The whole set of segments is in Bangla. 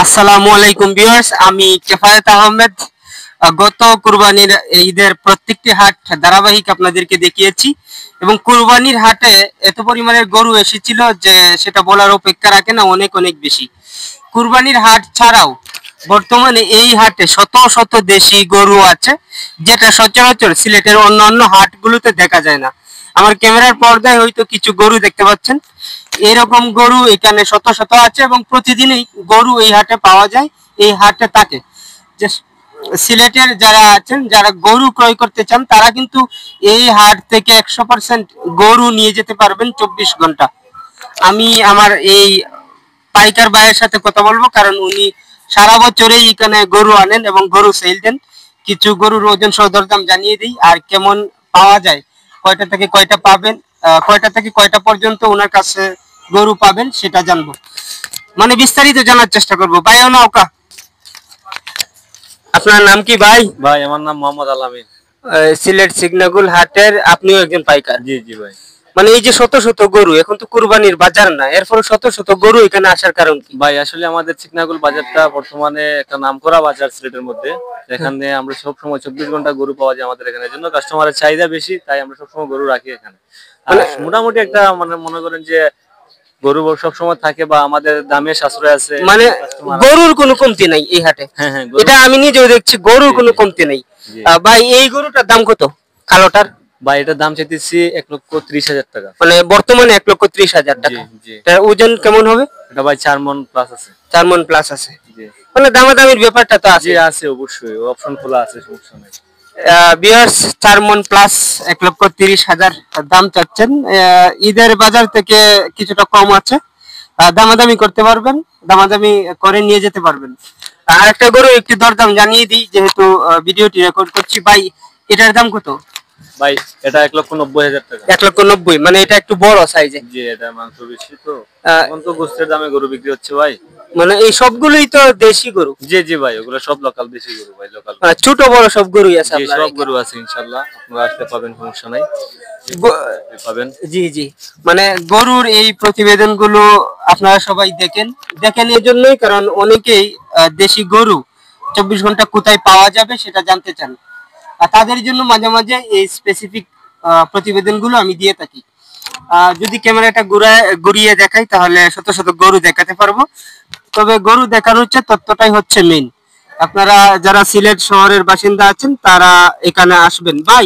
আসসালামু আলাইকুম ভিউয়ার্স, আমি কেফায়েত আহমেদ। গত কুরবানির ঈদের প্রত্যেকটি হাট ধারাবাহিক আপনাদেরকে দেখিয়েছি এবং কুরবানির হাটে এত পরিমাণের গরু এসেছিল যে সেটা বলার অপেক্ষা রাখে না, অনেক অনেক বেশি। কুরবানির হাট ছাড়াও বর্তমানে এই হাটে শত শত দেশি গরু আছে, যেটা সচরাচর সিলেটের অন্যান্য হাটগুলোতে দেখা যায় না। আমার ক্যামেরার পর্দায় হয়তো কিছু গরু দেখতে পাচ্ছেন, এরকম গরু এখানে শত শত আছে এবং প্রতিদিনই গরু এই হাটে পাওয়া যায়। এই হাটে থাকে যে সিলেটের যারা আছেন, যারা গরু ক্রয় করতে চান, তারা কিন্তু এই হাট থেকে 100% গরু নিয়ে যেতে পারবেন 24 ঘন্টা। আমি আমার এই পাইকার ভাইয়ের সাথে কথা বলবো, কারণ উনি সারা বছরেই এখানে গরু আনেন এবং গরু সেল দেন। কিছু গরুর ওজন সহ দরদাম জানিয়ে দিই, আর কেমন পাওয়া যায়, কয়টা থেকে কয়টা পাবেন, কয়টা থেকে কয়টা পর্যন্ত ওনার কাছে গরু পাবেন সেটা জানবো, মানে বিস্তারিত জানার চেষ্টা করবো। ভাই নৌকা, আপনার নাম কি ভাই? ভাই আমার নাম মোহাম্মদ আলামিন। সিলেট সিগনাগুল হাটের আপনিও একজন পাইকার? জি জি ভাই। মানে এই যে শত শত গরু, এখন তো কুরবানির বাজার না, এরপর শত শত গরু এখানে আসার কারণ কি? ভাই আসলে আমাদের চিকনাগুল বাজারটা বর্তমানে একটা নামকরা বাজার সিলেটের মধ্যে, এখানে আমরা সব সময় 24 ঘন্টা গরু পাওয়া যায় আমাদের এখানে, জন্য কাস্টমারের চাহিদা বেশি, তাই আমরা সবসময় গরু রাখি এখানে। আর মোটামুটি একটা মানে মনে করেন যে গরু সব সময় থাকে বা আমাদের দামে সাশ্রয় আছে, মানে গরুর কোনো কমতি নাই এই হাটে। হ্যাঁ এটা আমি নিজেও দেখছি, গরুর কোনো কমতি নাই। ভাই এই গরুটার দাম কত কালোটার? ভাই এটার দাম চাইতেছি 1,30,000 টাকা। মানে বর্তমানে 1,30,000 টাকা। তার ওজন কেমন হবে? এটা ভাই 4 মণ প্লাস আছে। 4 মণ প্লাস আছে। মানে দামাদামির ব্যাপারটা তো আছে? আছে অবশ্যই, অপশন খোলা আছে, সমস্যা নাই। ভিউয়ার্স, 4 মণ প্লাস 1,30,000 দাম চাচ্ছেন। ঈদের বাজার থেকে কিছুটা কম আছে, দামাদামি করতে পারবেন, দামাদামি করে নিয়ে যেতে পারবেন। আর একটা গরু একটি দরদাম জানিয়ে দিই, যেহেতু ভিডিওটি রেকর্ড করছি। ভাই এটার দাম কত? ভাই এটা 1,90,000 টাকা। 1,90,000, মানে এটা একটু বড় সাইজে। জি, এটা মাংস বেশি তো, এখন তো গোস্তের দামে গরু বিক্রি হচ্ছে ভাই। মানে এই সবগুলোই তো দেশি গরু? জি জি ভাই, ওগুলো সব লোকাল দেশি গরু ভাই, লোকাল। ছোট বড় সব গরুই আছে? জি সব গরু আছে ইনশাআল্লাহ, আপনারা আসতে পাবেন, সমস্যা নাই, পাবেন। জি জি, মানে গরুর এই প্রতিবেদনগুলো আপনারা সবাই দেখেন এই জন্যই, কারণ অনেকেই দেশি গরু 24 ঘন্টা কোথায় পাওয়া যাবে সেটা জানতে চান, আর তাদের জন্য মাঝে মাঝে এই স্পেসিফিক প্রতিবেদনগুলো আমি দিয়ে থাকি। যদি ক্যামেরাটা ঘুরিয়ে দেখাই তাহলে শত শত গরু দেখাতে পারবো, তবে গরু দেখানোর তথ্যটাই হচ্ছে মেইন। আপনারা যারা সিলেট শহরের বাসিন্দা আছেন তারা এখানে আসবেন। ভাই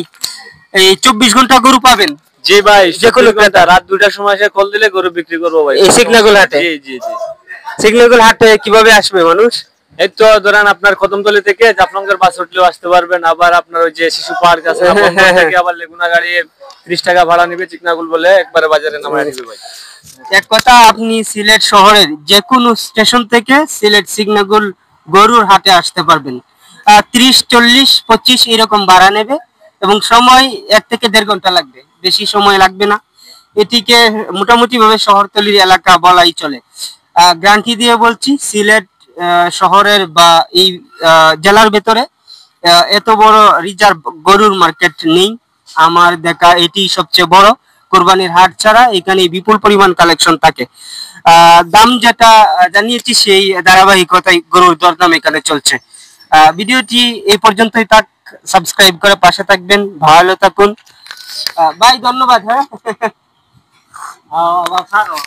এই 24 ঘন্টা গরু পাবেন? জি ভাই, যে কোনো ক্রেতা রাত 2টার সময় এসে কল দিলে গরু বিক্রি করবো ভাই, এই সিগনাগুল হাটে? জি জি জি। সিগনাগুল হাটে কিভাবে আসবে মানুষ? এই তো ধরেন আপনার কদমতলী থেকে জাফলংয়ের বাস উঠলেও আসতে পারবেন, আবার আপনার ওই যে শিশু পার্ক আছে থেকে আবার লেগুনা গাড়ি 30 টাকা ভাড়া নিবে, চিকনাগুল বলে একবারে বাজারে নামায় দিবে ভাই। এক কথা, আপনি সিলেট শহরের যে কোনো স্টেশন থেকে সিলেট সিগনাগুল গরুর হাটে আসতে পারবেন। 30, 40, 25 এরকম ভাড়া নেবে এবং সময় 1 থেকে 1.5 ঘন্টা লাগবে, বেশি সময় লাগবে না। এটিকে মোটামুটি ভাবে শহরতলির এলাকা বলাই চলে। গ্যারান্টি দিয়ে বলছি, সিলেট শহরের বা এই জেলার ভেতরে এত বড় রিজার্ভ গরুর মার্কেট নেই। আমার দেখা এটি সবচেয়ে বড়। কোরবানির হাট ছাড়া এখানে বিপুল পরিমাণ কালেকশন থাকে। দাম যেটা জানিয়েছি সেই ধারাবাহিকতায় গরুর দরদাম এখানে চলছে। ভিডিওটি এই পর্যন্তই থাক, সাবস্ক্রাইব করে পাশে থাকবেন, ভালো থাকুন। ভাই ধন্যবাদ। হ্যাঁ।